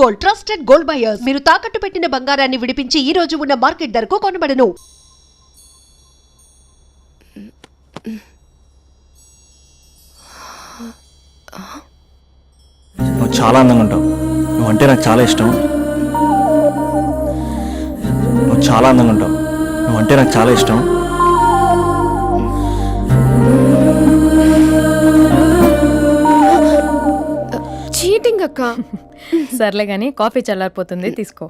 Gold, trusted gold buyers. మీరు తాకట్టు పెట్టిన బంగారాన్ని విడిపించి ఈ రోజు ఉన్న మార్కెట్ ధరకు కొనబడను. నువ్వు చాలా అందంగా ఉంటావు. నువ్వంటే నాకు చాలా ఇష్టం. నువ్వు చాలా అందంగా ఉంటావు. నువ్వంటే నాకు చాలా ఇష్టం. చీటింగ్ అక్క. సర్లే గాని కాఫీ చల్లారిపోతుంది, తీసుకో.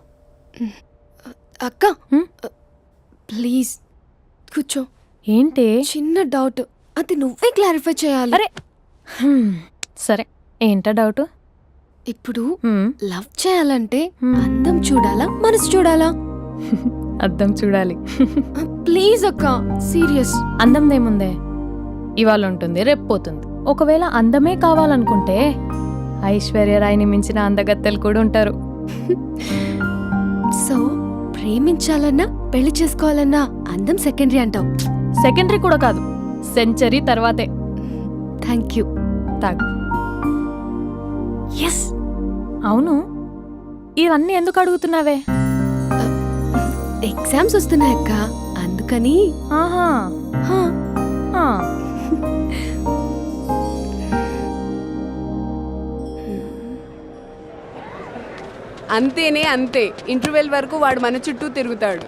అక్క ప్లీజ్ కూర్చో. ఏంటి? చిన్న డౌట్, అది నువ్వే క్లారిఫై చేయాలి. అరే సరే, ఏంటా డౌట్? ఇప్పుడు లవ్ చేయాలంటే అందం చూడాలా, మనసు చూడాలా? అద్దం చూడాలి. ప్లీజ్ అక్క, సీరియస్. అందందేముందే, ఇవాళ ఉంటుంది రేపు పోతుంది. ఒకవేళ అందమే కావాలనుకుంటే ఐశ్వర్యరాయ్ని మించిన అందగత్తెలు కూడా ఉంటారు. సో ప్రేమించాలన్నా పెళ్లి చేసుకోవాలన్నా అందం సెకండరీ అంటావు? సెకండరీ కూడా కాదు, సెంచరీ తర్వాతే. Thank you. తాగు. ఎస్. అవును, ఇవన్నీ ఎందుకు అడుగుతున్నావే? ఎగ్జామ్స్ వస్తున్నాయి అక్క, అందుకని. ఆహా. హా. ఆ. అంతేనే అంతే. ఇంటర్వెల్ వరకు వాడు మన చుట్టూ తిరుగుతాడు.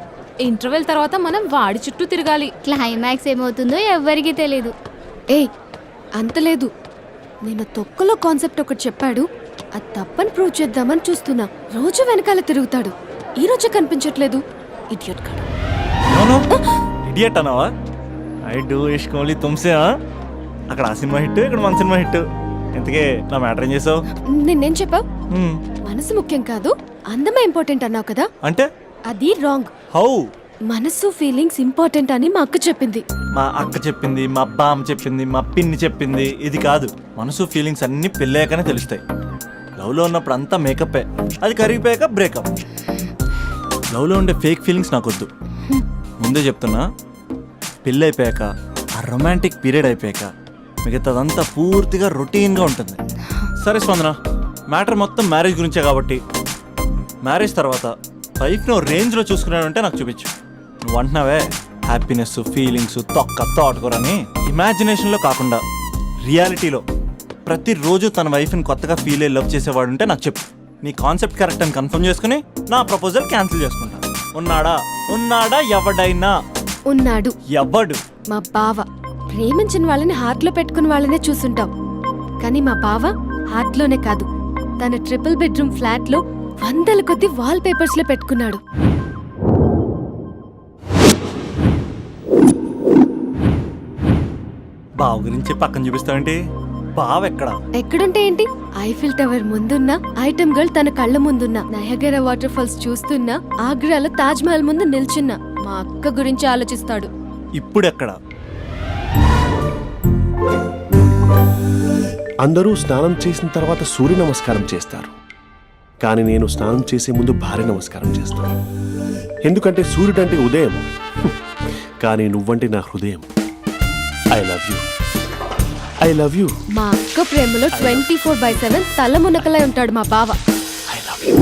ఇంటర్వెల్ తర్వాత మనం వాడి చుట్టూ తిరగాలి. క్లైమాక్స్ ఏమవుతుందో ఎవ్వరికీ తెలీదు. ఏయ్ అంత లేదు, నేను తొక్కలో కాన్సెప్ట్ ఒకటి చెప్పాడు, అది తప్పని ప్రూవ్ చేద్దామని చూస్తున్నా. రోజు వెనకాల తిరుగుతాడు, ఈ రోజే కనిపించట్లేదు. ఇడియట్ కాడు. ఇడియట్ అన్నావా? ఐ డూ ఇష్క్ ఓన్లీ తుమ్సే. అక్కడ ఆ సినిమా హిట్, ఇక్కడ మన సినిమా హిట్. ఇంతకే నా మ్యాటర్ ఏం చేసావు? నిన్నేం చెప్పావు? మనసు ముఖ్యం కాదు, అందమే ఇంపార్టెంట్ అన్నావు కదా. అంటే అది రాంగ్. హౌ? మనసు ఫీలింగ్స్ ఇంపార్టెంట్ అని మా అక్క చెప్పింది. మా అక్క చెప్పింది, మా బామ్మ చెప్పింది, మా పిన్ని చెప్పింది. ఇది కాదు, మనసు ఫీలింగ్స్ అన్ని పెళ్ళాకనే తెలుస్తాయి. లవ్లో ఉన్నప్పుడు అంతా మేకప్పే, అది కరిగిపోయాక బ్రేకప్. లవ్లో ఉండే ఫేక్ ఫీలింగ్స్ నాకొద్దు. ముందే చెప్తున్నా, పెళ్ళి అయిపోయాక, ఆ రొమాంటిక్ పీరియడ్ అయిపోయాక మిగతాదంతా పూర్తిగా రొటీన్గా ఉంటుంది. సరే స్పందన, మ్యాటర్ మొత్తం మ్యారేజ్ గురించే కాబట్టి మ్యారేజ్ తర్వాత లైఫ్ను రేంజ్లో చూసుకున్నాడంటే నాకు చూపించు. నువ్వు అంటున్నావే హ్యాపీనెస్, ఫీలింగ్స్, తోటకూరని. ఇమాజినేషన్లో కాకుండా రియాలిటీలో ప్రతిరోజు తన వైఫ్ని కొత్తగా ఫీల్ అయ్యి లవ్ చేసేవాడు ఉంటే నాకు చెప్పు. నీ కాన్సెప్ట్ కరెక్ట్ అని కన్ఫర్మ్ చేసుకుని నా ప్రపోజల్ క్యాన్సిల్ చేసుకుంటా. ఉన్నాడా ఎవడైనా? ఉన్నాడు. ఎవడు? మా బావ. ప్రేమించిన వాళ్ళని హార్ట్లో పెట్టుకున్న వాళ్ళనే చూసుంటాం, కానీ మా బావ హార్ట్లోనే కాదు, తన ట్రిపుల్ బెడ్రూమ్ ఫ్లాట్ లో 100 కొద్ది వాల్ పేపర్స్ లో పెట్టుకున్నాడు. బావ గురించి పక్కన చూపిస్తావేంటి? బావ ఎక్కడుంటే ఏంటి? ఐఫిల్ టవర్ ముందున్న ఐటమ్ గర్ల్ తన కళ్ళ ముందున్న నయగరా వాటర్ ఫాల్స్ చూస్తున్నా, ఆగ్రాలో తాజ్ మహల్ ముందు నిల్చున్నా మా అక్క గురించి ఆలోచిస్తాడు. ఇప్పుడు ఎక్కడ? అందరూ స్నానం చేసిన తర్వాత సూర్య నమస్కారం చేస్తారు, కానీ నేను స్నానం చేసే ముందు భార్య నమస్కారం చేస్తాను. ఎందుకంటే సూర్యుడు అంటే ఉదయం, కానీ నువ్వంటే నా హృదయం. I love you, I love you. మా అక్క ప్రేమలో 24/7 తల మునకలై ఉంటాడు మా బావ. I love you.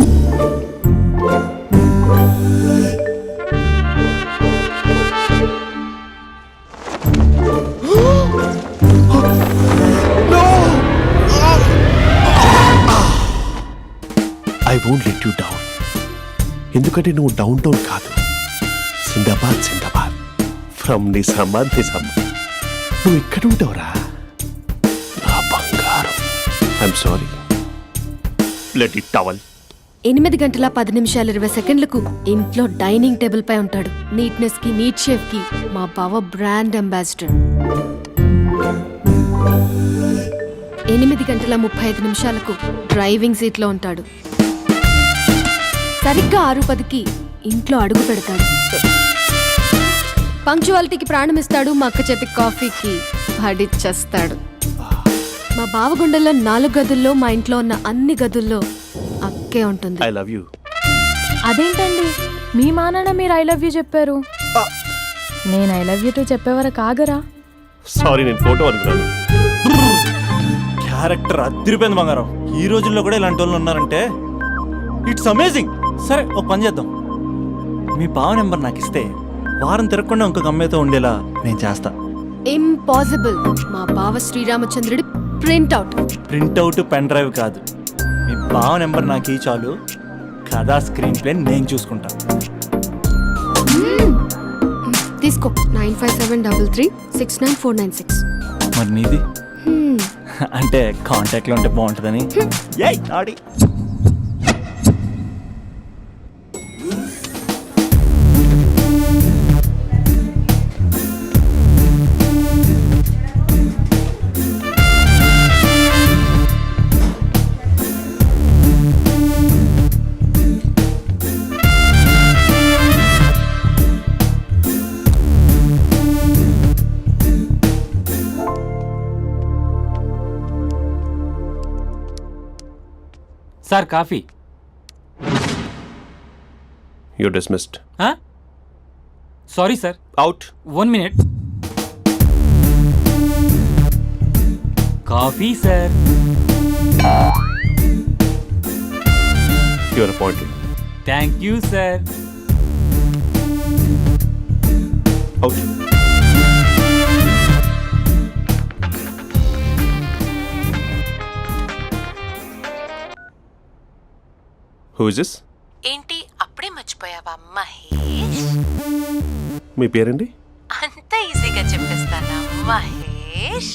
I won't let you down. ఎందుకంటే నువ్వు డౌన్ టౌన్ కాదు, జిందాబాద్ జిందాబాద్ ఫ్రమ్ నిజామాబాద్ నిజామాబాద్. నువ్వు ఇక్కడ ఉంటావురా నా బంగారం. I'm sorry, let it towel. 8 గంటల 10 నిమిషాలు 20 సెకండ్లకు ఇంట్లో డైనింగ్ టేబుల్ పై ఉంటాడు. నీట్నెస్ కి, నీట్ షేఫ్ కి మా బావ బ్రాండ్ అంబాసిడర్. 8 గంటల 35 నిమిషాలకు డ్రైవింగ్ సీట్ లో ఉంటాడు. సరిగ్గా 6:10కి ఇంట్లో అడుగు పెడతాడు. పంక్చువాలిటీకి ప్రాణం ఇస్తాడు. మా అక్క చేతి కాఫీకి పడిచ్చేస్తాడు. మా బావ గుండెల్లో 4 గదుల్లో, మా ఇంట్లో ఉన్న అన్ని గదుల్లో అక్కే ఉంటుంది. I love you. అదేంటండి, మీ మానాన్న మీరు ఐ లవ్ యూ చెప్పారు, నేను ఐ లవ్ యూ టు చెప్పేవరకు ఆగరా? సారీ, నేను ఫోటో అనుకున్నాను. క్యారెక్టర్ అదిరిపోయింది బంగారం. ఈ రోజుల్లో కూడా ఇలాంటి వాళ్ళు ఉన్నారంటే ఇట్స్ అమేజింగ్. సరే ఒక పని చేద్దాం, మీ బావ నెంబర్ నాకు ఇస్తే వారం తిరగకుండా ఇంకొక అమ్మాయితో ఉండేలా నేను చేస్తా. ఇంపాసిబుల్. మా బావ శ్రీరామచంద్రుడి ప్రింట్అవుట్. ప్రింట్అవుట్ పెన్ డ్రైవ్ కాదు, మీ బావ నెంబర్ నాకు ఈ చాలు. కథా స్క్రీన్ ప్లే నేను చూసుకుంటా. తీసుకో 9573369496. మరి నీది అంటే కాంటాక్ట్లో ఉంటే బాగుంటుందని. ఏయ్ ఆడి sir coffee. You dismissed. Sorry sir, out. 1 minute. Coffee sir. Your appointed. Thank you sir. Out. Who is this? ఏంటి అప్పుడే మర్చిపోయావా మహేష్? మీ పేరండి? అంత ఈజీగా చెప్పేస్తానా మహేష్?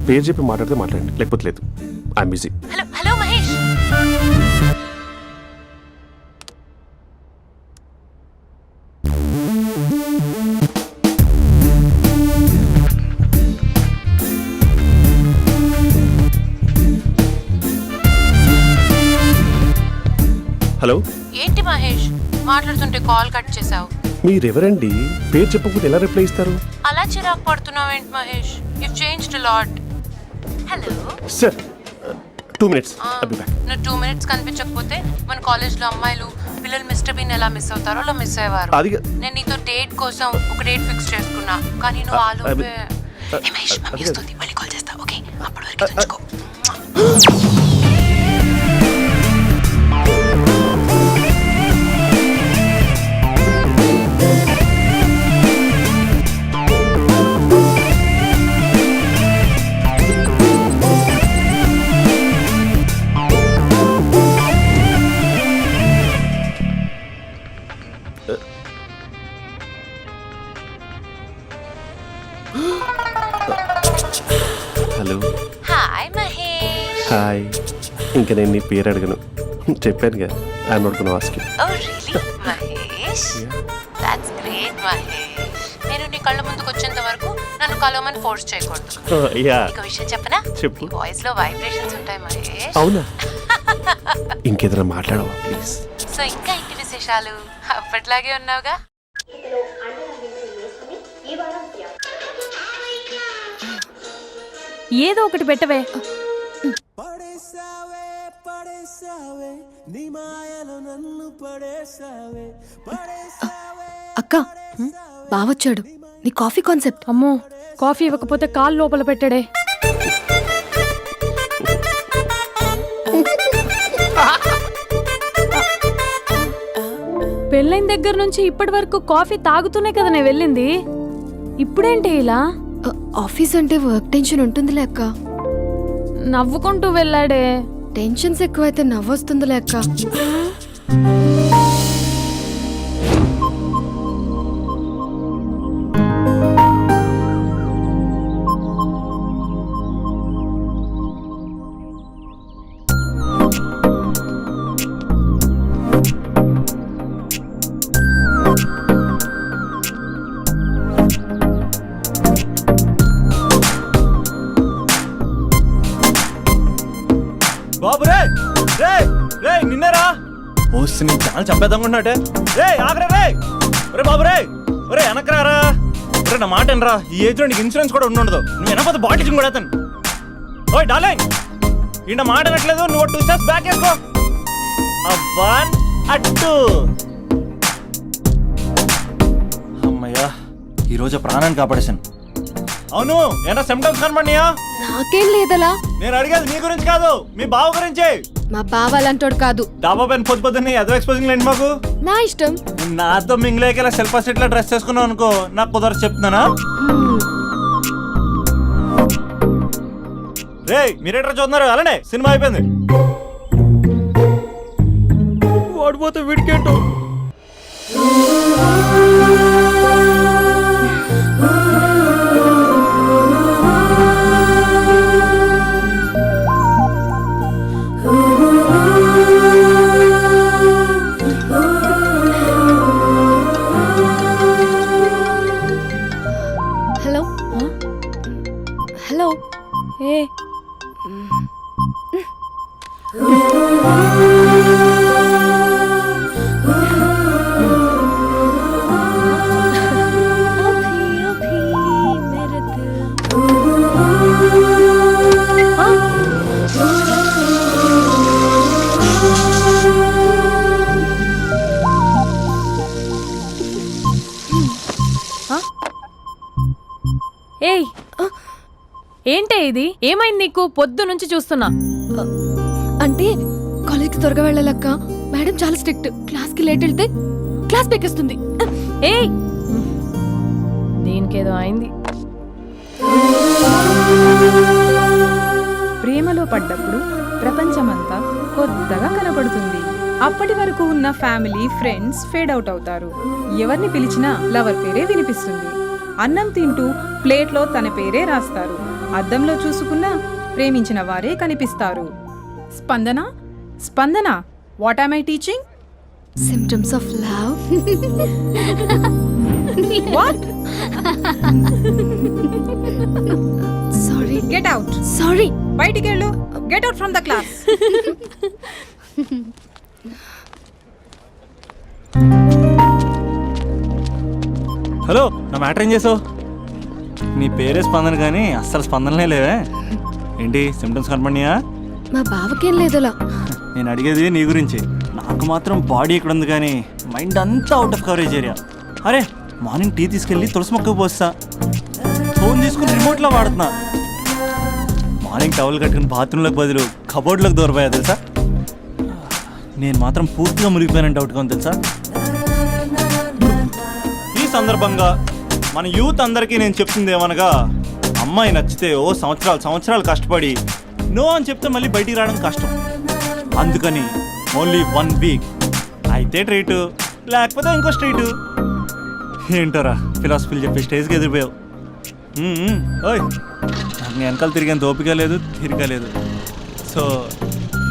పేరు చెప్పి మాట్లాడితే మాట్లాడండి, లేకపోతే లేదు. I'm busy. Hello hello Mahesh. Hello. ఏంటి మహేష్ మాట్లాడుతుంటే కాల్ కట్ చేసావు? మీరెవరండి? పేరు చెప్పకపోతే ఎలా రిప్లై ఇస్తారు? అలా చిరాకు పడుతున్నావేంటి Mahesh? You changed a lot. Hello sir 2 minutes. I'll be back. నువ్వు 2 minutes కనిపించకపోతే మన కాలేజ్లో అమ్మాయిలు పిల్లలు మిస్టర్ బీన్ ఎలా మిస్ అవుతారో అలా మిస్ అయ్యేవారు. అది నేను నీతో డేట్ కోసం ఒక డేట్ ఫిక్స్ చేసుకున్నా, కానీ నువ్వు ఆలోపే. మహేష్ మమ్మీ వస్తుంది, మళ్ళీ కాల్ చేస్తా. ఓకే, అప్పటి వరకు ఉంచుకో. హలో. హాయ్ మహేష్. హాయ్. ఇంకా నేను నీ పేరు అడగను, చెప్పానుగా. I'm not gonna ask you. Oh really Mahesh? That's great Mahesh. నేను నీ కళ్ళ ముందుకు వచ్చేంత వరకు నన్ను కలవమని ఫోర్స్ చేయకూడదు. యా. నీకు విషయం చెప్పనా? చెప్పు. నీ వాయిస్ లో వైబ్రేషన్స్ ఉంటాయి మహేష్. అవునా? ఇంకేదైనా మాట్లాడవా ప్లీజ్? సో ఇంకా ఇంటి విశేషాలు అప్పట్లాగే ఉన్నావుగా? ఏదో ఒకటి పెట్టవే. అక్క బావొచ్చాడు. నీ కాఫీ కాన్సెప్ట్. అమ్మో, కాఫీ ఇవ్వకపోతే కాలు లోపల పెట్టాడే. పెళ్ళైన దగ్గర నుంచి ఇప్పటి వరకు కాఫీ తాగుతూనే కదా నేను వెళ్ళింది. ఇప్పుడేంటి ఇలా? ఆఫీస్ అంటే వర్క్ టెన్షన్ ఉంటుందిలే అక్క. నవ్వుకుంటూ వెళ్ళాడే. టెన్షన్స్ ఎక్కువైతే నవ్వొస్తుందిలే అక్క. బాబు రే రే రే నిన్నరా వస్తే నీ ఛానల్ చంపేద్దామనుకుంటున్నాటే. రే ఆగరా రే. ఒరే బాబు రే, ఒరే వెనకరారా. ఒరే నా మాట అనరా, ఈ ఏజ్ లో నీకు ఇన్సూరెన్స్ కూడా ఉండదు. నువ్వు వెనకపోతే బాటిల్ కూడా అతను. ఓయ్ డార్లింగ్, ఈ నా మాట అనట్లేదు. నువ్వు 2 steps బ్యాక్ వేసుకో. అబ్బా అట్టు. అమ్మయ్యా, ఈరోజు ప్రాణాన్ని కాపాడేశాను. అవును, ఏనా సిమ్టమ్స్ కనబడినాయా? నాకేం లేదలా. నేను అడిగేది నీ గురించి కాదు, మీ బావ గురించి. మా బావ అలాంటోడు కాదు. డాబా పైన పొద్దున్నే అదో ఎక్స్పోజింగ్ లేండి మాకు. నా ఇష్టం. నాతో మింగిలేక సెల్ఫ్ సెట్ డ్రెస్ చేసుకున్నావు అనుకో, నాకు కుదరదు చెప్తున్నానా. రే మీరేట్రా చూస్తున్నారు? అలానే సినిమా అయిపోయింది. ఓడిపోతే వీడికేంటో. Hello hello. ఏ ఏయ్ ఏంటే ఇది? ఏమైంది నీకు? పొద్దు నుంచి చూస్తున్నా. అంటే కాలేజ్కి త్వరగా వెళ్ళాలక్క. మేడం చాలా స్ట్రిక్ట్. క్లాస్కి లేట్ వెళ్తే క్లాస్ పెక్కిస్తుంది. ఏయ్ దీనికేదో అయింది. ప్రేమలో పడ్డప్పుడు ప్రపంచమంతా కొత్తగా కనపడుతుంది. అప్పటి వరకు ఉన్న ఫ్యామిలీ ఫ్రెండ్స్ ఫేడ్ అవుట్ అవుతారు. ఎవరిని పిలిచినా లవర్ పేరే వినిపిస్తుంది. అన్నం తింటూ ప్లేట్లో తన పేరే రాస్తారు. అద్దంలో చూసుకున్నా ప్రేమించిన వారే కనిపిస్తారు. Spandana Spandana, what am I teaching? Symptoms of love. What? Sorry. Get out. Sorry. బయటికి వెళ్ళు. Get out from the class. Hello, నా మ్యాటర్ ఏం చేసావు? నీ పేరే స్పందన కానీ అస్సలు స్పందనలే లేవే. ఏంటి సిమ్టమ్స్ కనపడినాయా? మా బావకేం లేదులా. నేను అడిగేది నీ గురించి. నాకు మాత్రం బాడీ ఇక్కడ ఉంది కానీ మైండ్ అంతా అవుట్ ఆఫ్ కవరేజ్ ఏరియా. అరే మార్నింగ్ టీ తీసుకెళ్ళి తులసి మొక్కకు పోస్తా. ఫోన్ తీసుకుని రిమోట్లో వాడుతున్నా. మార్నింగ్ టవల్ కట్టుకుని బాత్రూంలోకి బదులు కబోర్డ్లోకి దూరపోయా తెలుసా. నేను మాత్రం పూర్తిగా మునిగిపోయానని డౌట్గా ఉంది తెలుసా. ఈ సందర్భంగా మన యూత్ అందరికీ నేను చెప్తుంది ఏమనగా, అమ్మాయి నచ్చితే ఓ సంవత్సరాలు కష్టపడి నో అని చెప్తే మళ్ళీ బయటికి రావడం కష్టం. అందుకని ఓన్లీ 1 వీక్ అయితే ట్రీటు, లేకపోతే ఇంకో స్ట్రీటు. ఏంటోరా ఫిలాసఫీలు చెప్పి స్టేజ్కి ఎదిరిపోయావు. ఓయ్ నాకు నీ వెనకాల తిరిగేంత ఓపిక లేదు, తీరిక లేదు. సో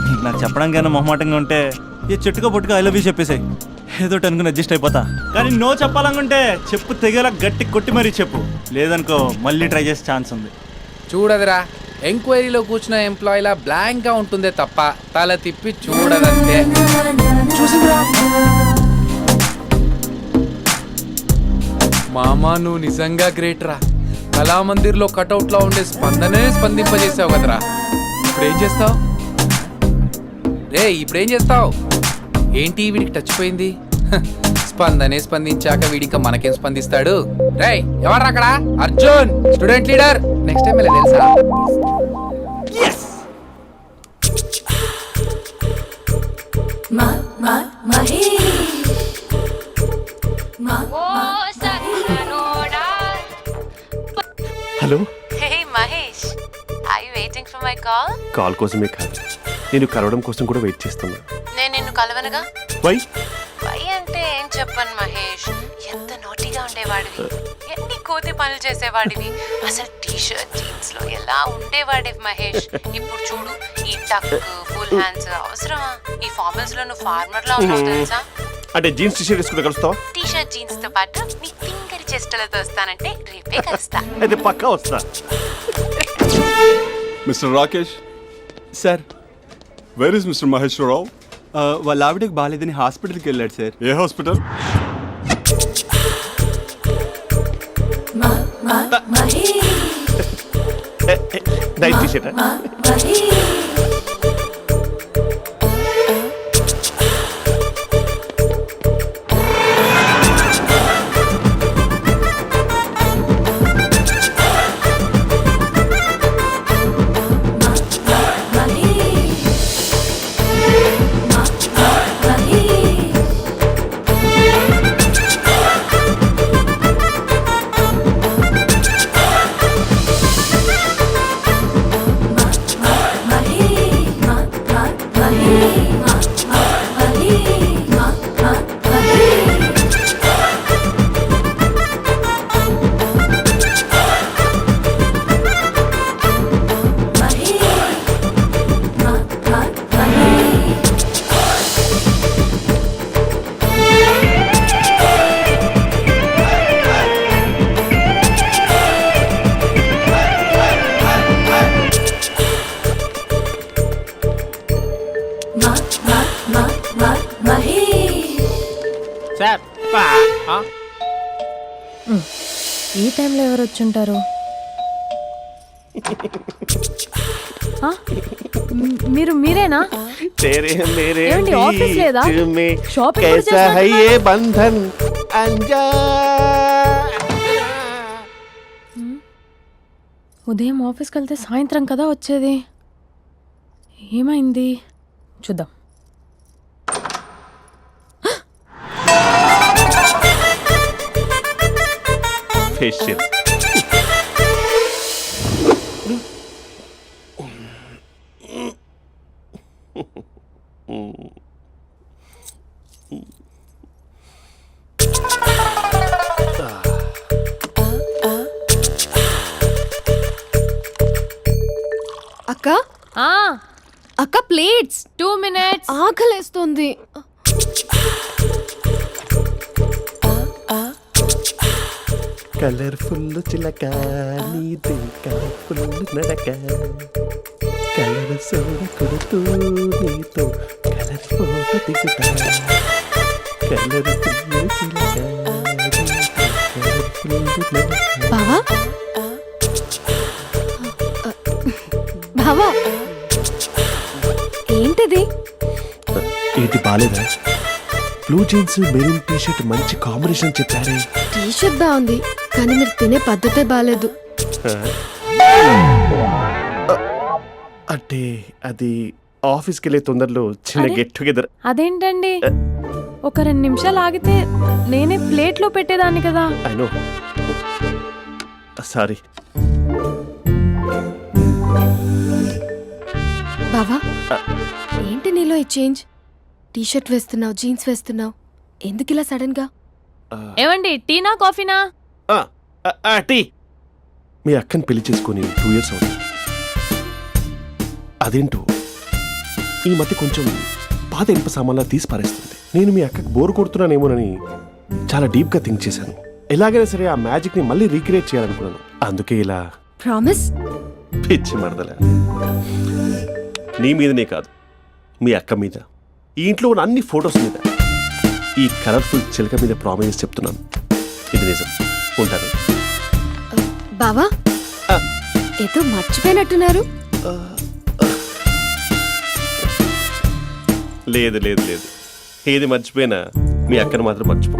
నీకు నాకు చెప్పడానికైనా మొహమాటంగా ఉంటే ఏ చెట్టుగా పొట్టుగా ఐ లవ్ యూ చెప్పేసాయి. ఏదో అనుకుని అడ్జస్ట్ అయిపోతా. కానీ నో చెప్పాలనుకుంటే చెప్పు తెగేలా గట్టి కొట్టి మరీ చెప్పు. లేదనుకో మళ్ళీ ట్రై చేసే ఛాన్స్ ఉంది. చూడదురా, ఎంక్వైరీలో కూర్చున్న ఎంప్లాయీలా బ్లాంక్గా ఉంటుందే తప్ప తల తిప్పి చూడదంతే. చూసిందిరా మామా, నువ్వు నిజంగా గ్రేట్ రా. కళామందిర్లో కటౌట్లో ఉండే స్పందనే స్పందింపజేసావు కదరా. ఇప్పుడేం చేస్తావు రే? ఇప్పుడేం చేస్తావు? ఏంటి వీడికి టచ్ పోయింది? స్పందనే స్పందించాక వీడింకా మనకేం స్పందిస్తాడు? రేయ్ ఎవరు అక్కడ? Arjun, student leader. Next time ఇలా తెలుసా? Hello. Hey Mahesh, are you waiting for my call? Call కోసమే కాదు, నేను కలవడం కోసం కూడా వెయిట్ చేస్తున్నా. నేను నిన్ను కలవనుగా. వై? వై అంటే ఏం చెప్పను మహేష్. ఎంత నోటిగా ఉండేవాడివి, ఎన్ని కోతి పనులు చేసేవాడివి. అసలు టీషర్ట్ జీన్స్ లో ఎలా ఉండేవాడివి మహేష్. ఇప్పుడు చూడు, ఈ టక్ ఫుల్ హ్యాండ్స్ అవసరమా? ఈ ఫార్మల్స్ లో నువ్వు ఫార్మర్ లా ఉన్నావు తెలుసా. అంటే జీన్స్ టీషర్ట్ వేసుకుని కలుస్తావా? టీషర్ట్ జీన్స్ తో పాటు నీ ఫింగర్ చెస్టలతో వస్తానంటే రేపే కలుస్తా. అయితే పక్కా వస్తా. Mister Rakesh sir, where is mister Maheswararao? వాళ్ళ ఆవిడకి బాగాలేదని హాస్పిటల్కి వెళ్ళాడు సార్. ఏ హాస్పిటల్? Night T shirt. సార్ ఈ టైంలో ఎవరు వచ్చుంటారు? ఆ? మీరేనా? ఏమండి, ఆఫీస్ లేదా? షాపింగ్ కూడా చేస్తున్నట్టున్నారు. బంధన్ అంజా ఉదయం ఆఫీస్కి వెళ్తే సాయంత్రం కదా వచ్చేది. ఏమైంది చూద్దాం. ఫేషియల్ అక్క ఆ, అక్క ప్లేట్స్ 2 minutes. ఆకలేస్తుంది. కలర్ఫుల్ చిలక నీది కలర్ఫుల్ నడక కలర్ సోడ కొడుతూ నీతో కలర్ ఫోటో దిగుతా కలర్ఫుల్ చిలక కలర్ఫుల్ నడక. బావా బావా ఏంటిది? ఏంటి బాలేదా? Blue jeans maroon T shirt మంచి కాంబినేషన్ చెప్పారే. టీ షర్ట్ బాగుంది కానీ మీరు తినే పద్ధతే బాగాలేదు. అంటే అది ఆఫీస్కి వెళ్ళే తొందరలో చిన్న అరే? Get together. అదేంటండి, ఒక 2 నిమిషాలు ఆగితే నేనే ప్లేట్లో పెట్టేదాన్ని కదా. I know, sorry. బావా ఏంటి నీలో ఈ చేంజ్? టీ షర్ట్ వేస్తున్నావు, జీన్స్ వేస్తున్నావు, ఎందుకు ఇలా సడన్ గా? ఏమండి, టీనా కాఫీనా? టీ. మీ అక్కని పెళ్లి చేసుకుని 2 years అవుతుంది. అదేంటో ఈ మధ్య కొంచెం పాత ఇనుప సామాన్లా తీసి పారేస్తుంది. నేను మీ అక్కకి బోర్ కొడుతున్నానేమోనని చాలా డీప్గా థింక్ చేశాను. ఎలాగైనా సరే ఆ మ్యాజిక్ని మళ్ళీ రీక్రియేట్ చేయాలనుకున్నాను. అందుకే ఇలా. ప్రామిస్? పిచ్చి మరదల, నీ మీదనే కాదు, మీ అక్క మీద, ఈ ఇంట్లో ఉన్న అన్ని ఫొటోస్ మీద, ఈ కలర్ఫుల్ చిలక మీద ప్రామిస్ చెప్తున్నాను. ఇది నిజం. ఉంటాను. బావా ఏదో మర్చిపోయినట్టున్నారు. లేదు లేదు లేదు, ఏది మర్చిపోయినా మీ అక్కను మాత్రం మర్చిపో.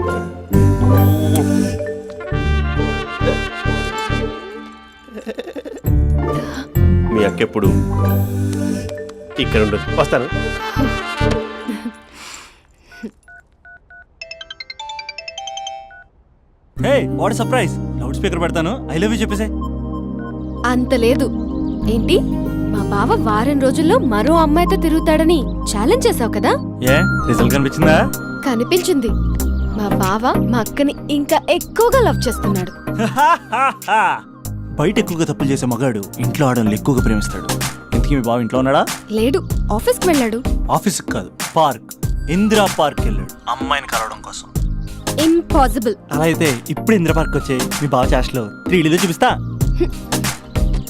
మీ అక్క ఎప్పుడు ఇక్కడ ఉండదు. వస్తాను. హే, వాట్ సర్ప్రైజ్! లౌడ్ స్పీకర్ పెడతాను, ఐ లవ్ యూ చెప్పేసే. అంత లేదు. ఏంటి, మా బావ వారం రోజుల్లో మరో అమ్మాయితో తిరుగుతాడని ఛాలెంజ్ చేసావు కదా? ఏ రిజల్ట్ కనిపించిందా? కనిపించింది. మా బావ మా అక్కని ఇంకా ఎక్కువగా లవ్ చేస్తున్నాడు. బయట ఎక్కువగా తప్పులు చేసే మగాడు ఇంట్లో ఆడవాళ్ళు ఎక్కువగా ప్రేమిస్తాడు. ఇంతకీ మీ బావ ఇంట్లో ఉన్నాడా? లేడు, ఆఫీస్కి వెళ్ళాడు. ఆఫీస్కి కాదు, పార్క్, ఇందిరా పార్క్ వెళ్ళాడు అమ్మాయిని కలవడం కోసం. ఇంపాసిబుల్. అలా అయితే ఇప్పుడు ఇందిరా పార్క్ వచ్చే మీ బావ చాష్లో 3Dలో చూపిస్తా.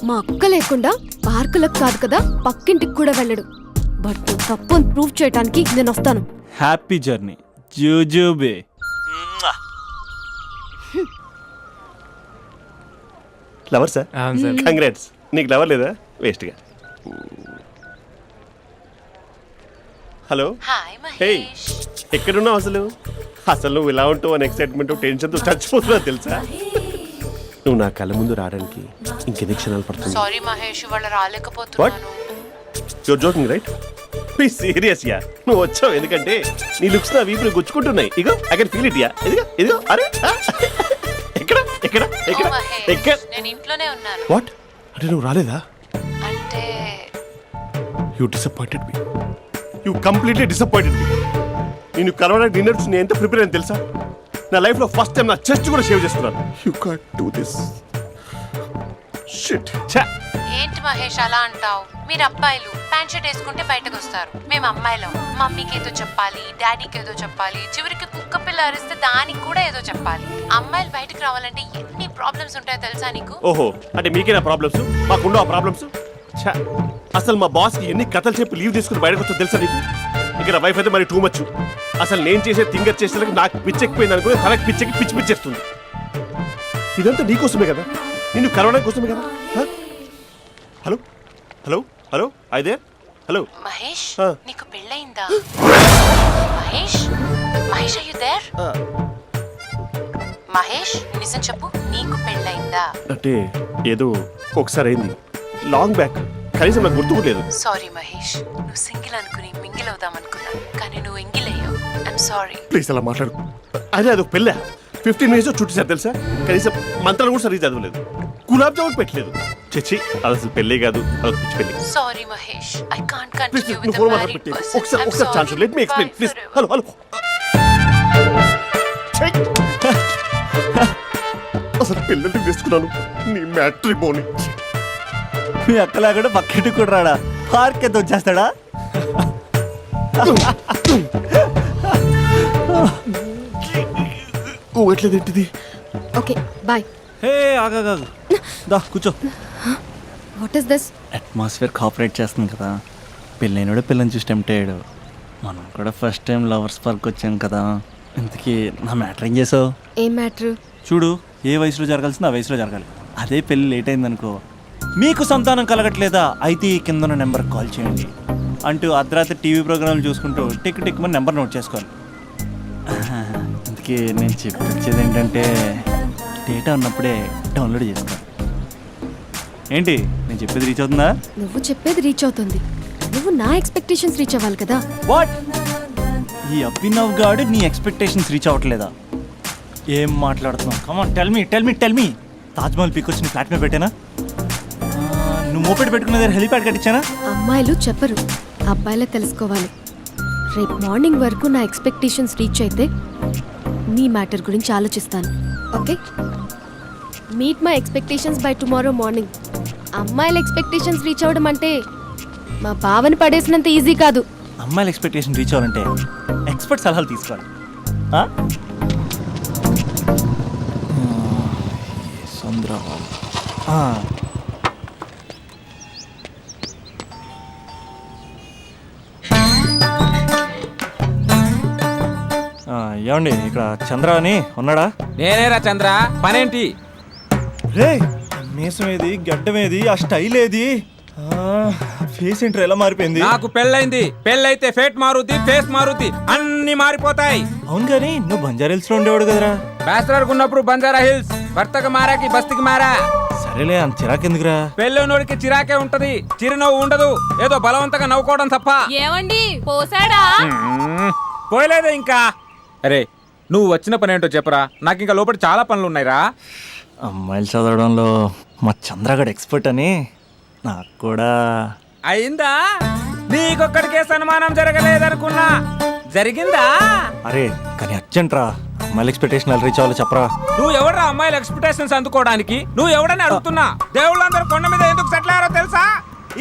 మా అక్క లేకుండా పార్కులకు కాదు కదా, పక్కింటికి కూడా వెళ్ళడు. బట్ నువ్వు తప్పు అని ప్రూవ్ చేయడానికి నేను వస్తాను. హ్యాపీ జర్నీ జూజూబే. Lover sir? అవును సార్. కంగ్రాట్స్. నీకు లవర్ లేదా? వేస్ట్గా. హలో. Hi hey, Mahesh. ఎక్కడున్నావు అసలు? అసలు నువ్వు ఇలా ఉంటావు అని ఎక్సైట్మెంట్ టెన్షన్తో చచ్చిపోతున్నా తెలుసా? నువ్వు నా కళ్ళ ముందు రావడానికి ఇంకెన్ని క్షణాలు పడుతుంది? సారీ మహేష్, ఇవాళ రాలేకపోతున్నాను. Your joking right? Please serious yeah. నువ్వు వచ్చావు ఎందుకంటే నీ లుక్స్ నా వీపుని గుచ్చుకుంటున్నాయి. ఇగో I can feel it yeah. ఇదిగో ఇదిగో. అరే ఎక్కడ ఎక్కడ ఎక్కడ ఓ మహేష్, ఎక్కడ? నేను ఇంట్లోనే ఉన్నాను. వాట్ అంటే నువ్వు రాలేదా? అంటే you disappointed me. You completely disappointed me. నేను కరోనా డిన్నర్స్ నేను ఎంత ప్రిపేర్ అని తెలుసా? నా లైఫ్లో ఫస్ట్ టైం నా చెస్ట్ కూడా షేవ్ చేసుకున్నాను. You can't do this. Shit. ఏంటి మహేష్ అలా అంటావు? మీరు అబ్బాయిలు ప్యాంట్ షర్ట్ వేసుకుంటే బయటకు వస్తారు. మేము అమ్మాయిలం మమ్మీకి ఏదో చెప్పాలి, డాడీకి ఏదో చెప్పాలి, చివరికి కుక్క పిల్ల అరిస్తే దానికి కూడా ఏదో చెప్పాలి. అమ్మాయిలు బయటకు రావాలంటే ఎన్ని ప్రాబ్లమ్స్ ఉంటాయో తెలుసా నీకు? ఓహో, అంటే మీకేనా ప్రాబ్లమ్స్? మాకుండవు ఆ ప్రాబ్లమ్స్? అసలు మా బాస్కి ఎన్ని కథలు చెప్పి లీవ్ తీసుకుని బయటకు వచ్చా తెలుసా నీకు? ఇక నా వైఫ్ అయితే మరి టూ మచ్. అసలు నేను చేసే థింగర్ చేసేందుకు నాకు పిచ్చెక్కిపోయింది అనుకుని తనకి పిచ్చెక్కి పిచ్చేస్తుంది. ఇదంతా నీకోసమే కదా, నిన్ను కరోనా కోసమే కదా. హలో హలో హలో అయితే హలో మహేష్ నీకు పెళ్ళయిందా? Mahesh Mahesh are you there? మహేష్ నిజం చెప్పు, నీకు పెళ్ళయిందా? అంటే ఏదో ఒకసారి అయింది, లాంగ్ బ్యాక్, కనీసం నాకు గుర్తులేదు. సారీ మహేష్, నువ్వు సింగిల్ అనుకుని మింగిల్ అవుదాం అనుకున్నా, కానీ నువ్వు ఎంగిల్ అయ్యావు. I'm sorry. ప్లీజ్ అలా మాట్లాడు. అదే అదొక పెళ్ళ 15 మినిట్స్ చుట్టేసారు తెలుసా. కనీసం మంత్రాలు కూడా సరిగ్గా చదవలేదు, గులాబ్ జామున్ పెట్టలేదు. చచ్చి అది అసలు పెళ్ళే కాదు, అదొక పిచ్చి పెళ్ళి. Sorry Mahesh, I can't please continue నువ్వు విత్ ఫోన్ ద మాట్లాడి మ్యారీడ్ పెట్టి పర్సన్. ఒకసారి chance let me explain please. Hello hello అసలు పిల్లల్ని వేసుకున్నాను నీ మ్యాట్రీ బోని. మీ అక్కలాగా బకెట్ కూడా రాడా, పార్క్ ఎంత వచ్చేస్తాడా? ఎట్లేదు ఏంటిది? Okay bye. హే ఆగా దా కూర్చో. What is this? Atmosphere cooperate చేస్తుంది కదా. పెళ్ళైనడు పిల్లని చూసి టెంప్ట్ అయ్యాడు. మనం కూడా ఫస్ట్ టైం లవర్స్ పార్క్ వచ్చాం కదా. ఇంతకీ నా మ్యాటర్ ఏం చేసావు? ఏం మ్యాటర్? చూడు, ఏ వయసులో జరగాల్సిందో ఆ వయసులో జరగాలి. అదే పెళ్ళి లేట్ అయిందనుకో, మీకు సంతానం కలగట్లేదా అయితే ఈ కింద ఉన్న నెంబర్కి కాల్ చేయండి అంటూ అర్ధరాత్రి టీవీ ప్రోగ్రాంలు చూసుకుంటూ టిక్ టిక్ మన నెంబర్ నోట్ చేసుకోవాలి. అందుకే నేను చెప్పొచ్చేది ఏంటంటే డేటా ఉన్నప్పుడే డౌన్లోడ్ చేసుకోవాలి. ఏంటి నేను చెప్పేది రీచ్ అవుతుందా? నువ్వు చెప్పేది రీచ్ అవుతుంది, నువ్వు నా ఎక్స్పెక్టేషన్స్ రీచ్ అవ్వాలి కదా. వాట్? ఈ అభినవ్ గాడు నీ ఎక్స్పెక్టేషన్స్ రీచ్ అవ్వట్లేదా? ఏం మాట్లాడుతున్నావు? Come on tell me Taj Mahal peak వచ్చి ఫ్లాట్ మీద పెట్టానా? నువ్వు మోపెట్ పెట్టుకున్న దగ్గర హెలిప్యాడ్ కట్టించానా? అమ్మాయిలు చెప్పరు, అబ్బాయిలే తెలుసుకోవాలి. రేపు మార్నింగ్ వరకు నా ఎక్స్పెక్టేషన్స్ రీచ్ అయితే నీ మ్యాటర్ గురించి ఆలోచిస్తాను. Okay, meet my expectations by tomorrow morning. అమ్మాయిల ఎక్స్పెక్టేషన్స్ రీచ్ అవ్వడం అంటే మా బావని పడేసినంత ఈజీ కాదు. అమ్మాయిల ఎక్స్పెక్టేషన్ రీచ్ అవ్వాలంటే ఎక్స్పర్ట్ సలహాలు తీసుకోవాలి. ఏమండి ఇక్కడ చంద్ర అని ఉన్నాడా? నేనేరా చంద్ర, పనేంటి? రే మీసం ఏది, గడ్డం ఏది, ఆ స్టైల్ ఏది, ఫేస్ ఏంటర్ ఎలా మారిపోయింది? నాకు పెళ్ళైంది, పెళ్ళైతే ఫేట్ మారుద్ది, ఫేస్ మారుద్ది, అన్ని మారిపోతాయి. అవును కానీ నువ్వు బంజారా హిల్స్ లో ఉండేవాడు కదరా. బ్యాచిలర్ ఉన్నప్పుడు బంజారా హిల్స్, భర్తకు మారాకి బస్తికి మారా. సరేలే అంత చిరాకెందుకురా? పెళ్ళోనోడికి చిరాకే ఉంటది, చిరునవ్వు ఉండదు, ఏదో బలవంతంగా నవ్వుకోవడం తప్ప. ఏమండి పోసాడా? పోయలేదే ఇంకా. అరే నువ్వు వచ్చిన పని ఏంటో చెప్పరా, నాకు ఇంకా లోపల చాలా పనులు ఉన్నాయిరా. అమ్మాయిలు చదవడంలో మా చంద్రగడ్ ఎక్స్పర్ట్ అని నాకు కూడా అయిందా? నీకొక్కడికే సన్మానం జరగలేదనుకున్నా, జరిగిందా? అరే కానీ అర్జెంట్ రా, అమ్మాయిల ఎక్స్పెక్టేషన్ రీచ్ అవ్వాలి చెప్పరా. నువ్వు ఎవడ్రా అమ్మాయిల ఎక్స్పెక్టేషన్స్ అందుకోవడానికి? నువ్వు ఎవడని అడుగుతున్నా. దేవుళ్ళందరూ కొండ మీద ఎందుకు సెటిల్ అయ్యారో తెలుసా?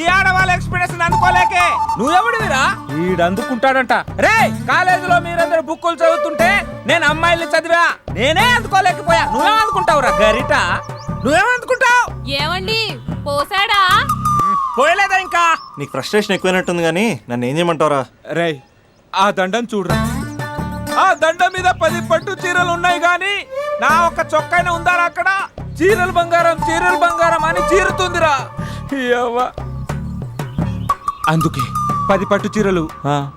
ఈ ఆడవాళ్ళ ఎక్స్పెక్టేషన్ అందుకోలేకే. నువ్వెవడివిరా? వీడు అందుకుంటాడంట. రే కాలేజీలో మీరందరూ బుక్కులు చదువుతుంటే నేను అమ్మాయిల్ని చదివా, నేనే అందుకోలేకపోయా. నువ్వేం అందుకుంటావురా గరిట? నువ్వేం అందుకుంటావు? ఏమండి పోసాడా? పోయలేదా ఇంకా? నీకు ఫ్రస్ట్రేషన్ ఎక్కువైనట్టుంది కానీ నన్ను ఏం చేయమంటావురా? రే ఆ దండం చూడరా, ఆ దండం మీద 10 పట్టు చీరలు ఉన్నాయి గాని నా ఒక్క చొక్కైనా ఉందారా అక్కడ? చీరలు బంగారం అని చీరుతుందిరా. అందుకే 10 పట్టు చీరలు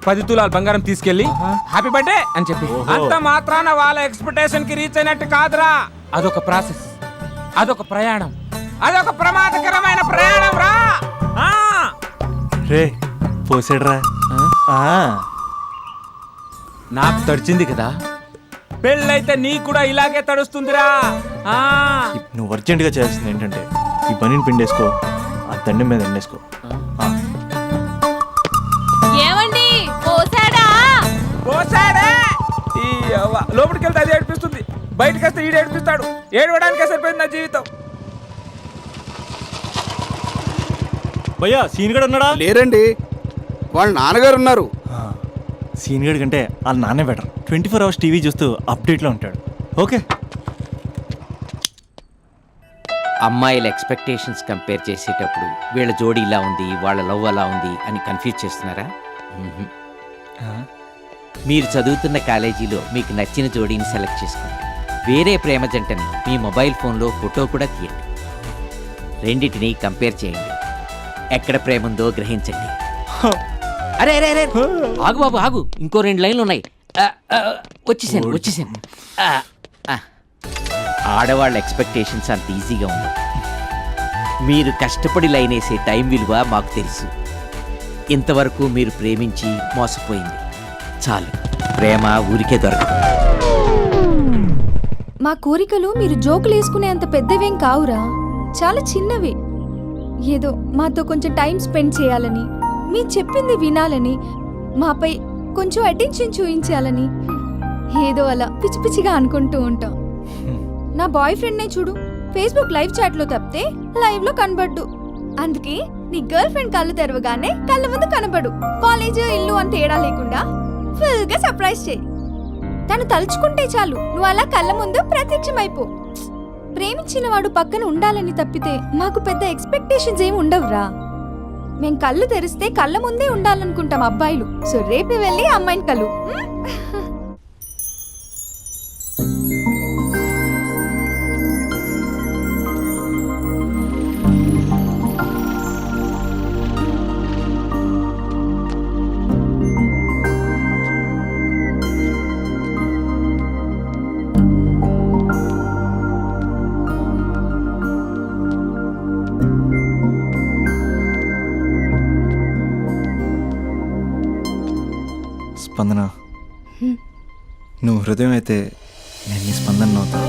10 తులాల బంగారం తీసుకెళ్లి హ్యాపీ బర్త్డే అని చెప్పి అంత మాత్రాన వాళ్ళ ఎక్స్పెక్టేషన్ కి రీచ్ అయినట్టు కాదురా. అదొక ప్రాసెస్, అదొక ప్రయాణం, అదొక ప్రమాదకరమైన ప్రయాణం రా. రే పోసాడ్రా. నాకు తడిచింది కదా, పెళ్ళైతే నీకు కూడా ఇలాగే తడుస్తుందిరా. నువ్వు అర్జెంటుగా చేయాల్సింది ఏంటంటే ఈ పనిని పిండేసుకో, ఆ దండం మీద ఎండేసుకో. ఏమండి పోసాడా? పోసాడే. లోపలికి వెళ్తే అది ఏడిపిస్తుంది, బయటకు వస్తే ఈడు ఏడిపిస్తాడు. ఏడవడానికే సరిపోయింది నా జీవితం. భయ్యా సీన్ గడ్ ఉన్నాడా? లేరండి, వాళ్ళ నాన్నగారు ఉన్నారు. సీన్ గడ్ కంటే వాళ్ళ నాన్నే బెటర్. 24 hours టీవీ చూస్తూ అప్డేట్లో ఉంటాడు. ఓకే, అమ్మాయిల ఎక్స్పెక్టేషన్స్ కంపేర్ చేసేటప్పుడు వీళ్ళ జోడి ఇలా ఉంది, వాళ్ళ లవ్ అలా ఉంది అని కన్ఫ్యూజ్ చేస్తున్నారా? మీరు చదువుతున్న కాలేజీలో మీకు నచ్చిన జోడీని సెలెక్ట్ చేసుకోండి. వేరే ప్రేమ జంటని మీ మొబైల్ ఫోన్లో ఫోటో కూడా తీయండి. రెండింటిని కంపేర్ చేయండి. ఎక్కడ ప్రేమ ఉందో గ్రహించండి. అరే అరే అరే ఆగు బాబు ఆగు, ఇంకో 2 లైన్లు ఉన్నాయి. వచ్చేసాను. ఆడవాళ్ళ ఎక్స్పెక్టేషన్స్ అంత ఈజీగా ఉండవు. మీరు కష్టపడి లైన్ వేసే టైం విలువ మాకు తెలుసు. ఇంతవరకు మీరు ప్రేమించి మోసపోయింది చాలు. ప్రేమ ఊరికే దొరకదు. మా కోరికలు మీరు జోకులు వేసుకునేంత పెద్దవేం కావురా, చాలా చిన్నవి. ఏదో మాతో కొంచెం టైం స్పెండ్ చేయాలని, మీ చెప్పింది వినాలని, మాపై కొంచెం అటెన్షన్ చూపించాలని ఏదో అలా పిచ్చి పిచ్చిగా అనుకుంటూ ఉంటాం. నా బాయ్ ఫ్రెండ్నే చూడు, ఫేస్బుక్ లైవ్ చాట్లో తప్పితే లైవ్ లో కనబడ్డు. అందుకే నీ గర్ల్ ఫ్రెండ్ కళ్ళు తెరవగానే కళ్ళ ముందు కనబడు. కాలేజ్ ఇల్లు అని తేడా లేకుండా ఫుల్ గా సర్ప్రైజ్ చేయి. తను తలుచుకుంటే చాలు నువ్వు అలా కళ్ళ ముందు ప్రత్యక్షమైపో. ప్రేమించిన వాడు పక్కన ఉండాలని తప్పితే మాకు పెద్ద ఎక్స్పెక్టేషన్స్ ఏమి ఉండవురా. మేం కళ్ళు తెరిస్తే కళ్ళ ముందే ఉండాలనుకుంటాం అబ్బాయిలు. సో రేపే వెళ్ళి అమ్మాయిని కలు. స్పందన, నువ్వు హృదయం అయితే నేను నీ స్పందన నవ్వుతా.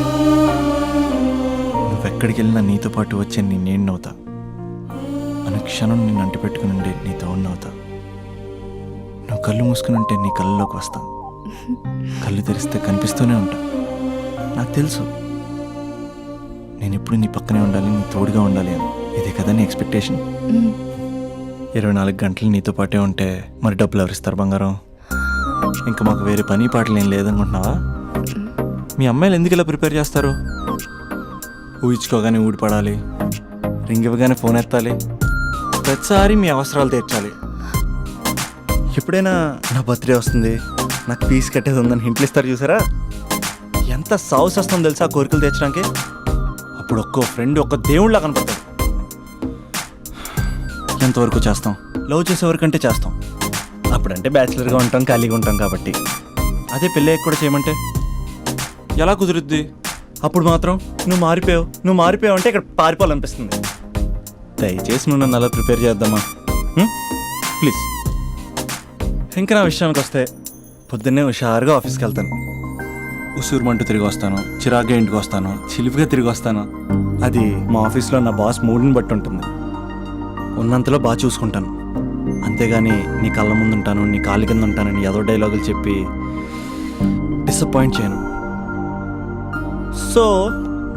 నువ్వెక్కడికి వెళ్ళినా నీతో పాటు వచ్చే నేను నవ్వుతా. అనుక్షణం నిన్ను అంటిపెట్టుకుని ఉండే నీ తోడు నవ్వుతా. నువ్వు కళ్ళు మూసుకుని ఉంటే నీ కళ్ళలోకి వస్తా. కళ్ళు తెరిస్తే కనిపిస్తూనే ఉంటా. నాకు తెలుసు నేను ఎప్పుడు నీ పక్కనే ఉండాలి, నీ తోడుగా ఉండాలి అని. ఇదే కదా నీ ఎక్స్పెక్టేషన్? 24 గంటలు నీతో పాటే ఉంటే మరి డబ్బులు ఎవరిస్తారు బంగారం? ఇంకా మాకు వేరే పని పాటలు ఏం లేదనుకుంటున్నావా? మీ అమ్మాయిలు ఎందుకు ఇలా ప్రిపేర్ చేస్తారు? ఊహించుకోగానే ఊడిపడాలి, రింగ్ ఇవ్వగానే ఫోన్ ఎత్తాలి, ప్రతిసారి మీ అవసరాలు తీర్చాలి. ఎప్పుడైనా నా బర్త్డే వస్తుంది, నాకు ఫీజు కట్టేది ఉందని హింట్లు ఇస్తారు చూసారా? ఎంత సాహస్ వస్తుందో తెలుసా ఆ కోరికలు తెచ్చడానికి? అప్పుడు ఒక్కో ఫ్రెండ్ ఒక్క దేవుళ్ళ కనపడతాడు. ఎంతవరకు చేస్తాం? లవ్ చేసేవరకంటే చేస్తాం. అప్పుడంటే బ్యాచిలర్గా ఉంటాం, ఖాళీగా ఉంటాం కాబట్టి. అదే పెళ్ళి కూడా చేయమంటే ఎలా కుదురుద్ది? అప్పుడు మాత్రం నువ్వు మారిపోయావు అంటే ఇక్కడ పారిపోవాలనిపిస్తుంది. దయచేసి నువ్వు నన్ను అలా ప్రిపేర్ చేద్దామా ప్లీజ్. ఇంకా నా విషయానికి వస్తే పొద్దున్నే హుషారుగా ఆఫీస్కి వెళ్తాను. ఉసూరుమంటూ తిరిగి వస్తాను, చిరాగ్గా ఇంటికి వస్తాను, చిలిపిగా తిరిగి వస్తాను. అది మా ఆఫీస్లో నా బాస్ మూడ్ని బట్టి ఉంటుంది. ఉన్నంతలో బాగా చూసుకుంటాను, అంతేగాని నీ కళ్ళ ముందు ఉంటాను, నీ కాళ్ళ కింద ఉంటానని ఏదో డైలాగులు చెప్పి డిసప్పాయింట్ చేయను. సో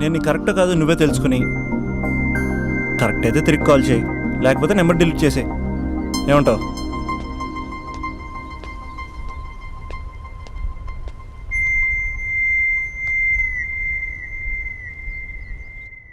నేను నీ కరెక్ట్ కాదు నువ్వే తెలుసుకుని కరెక్ట్ అయితే తిరిగి కాల్ చేయి, లేకపోతే నెంబర్ డిలీట్ చేసే. ఏమంటావు?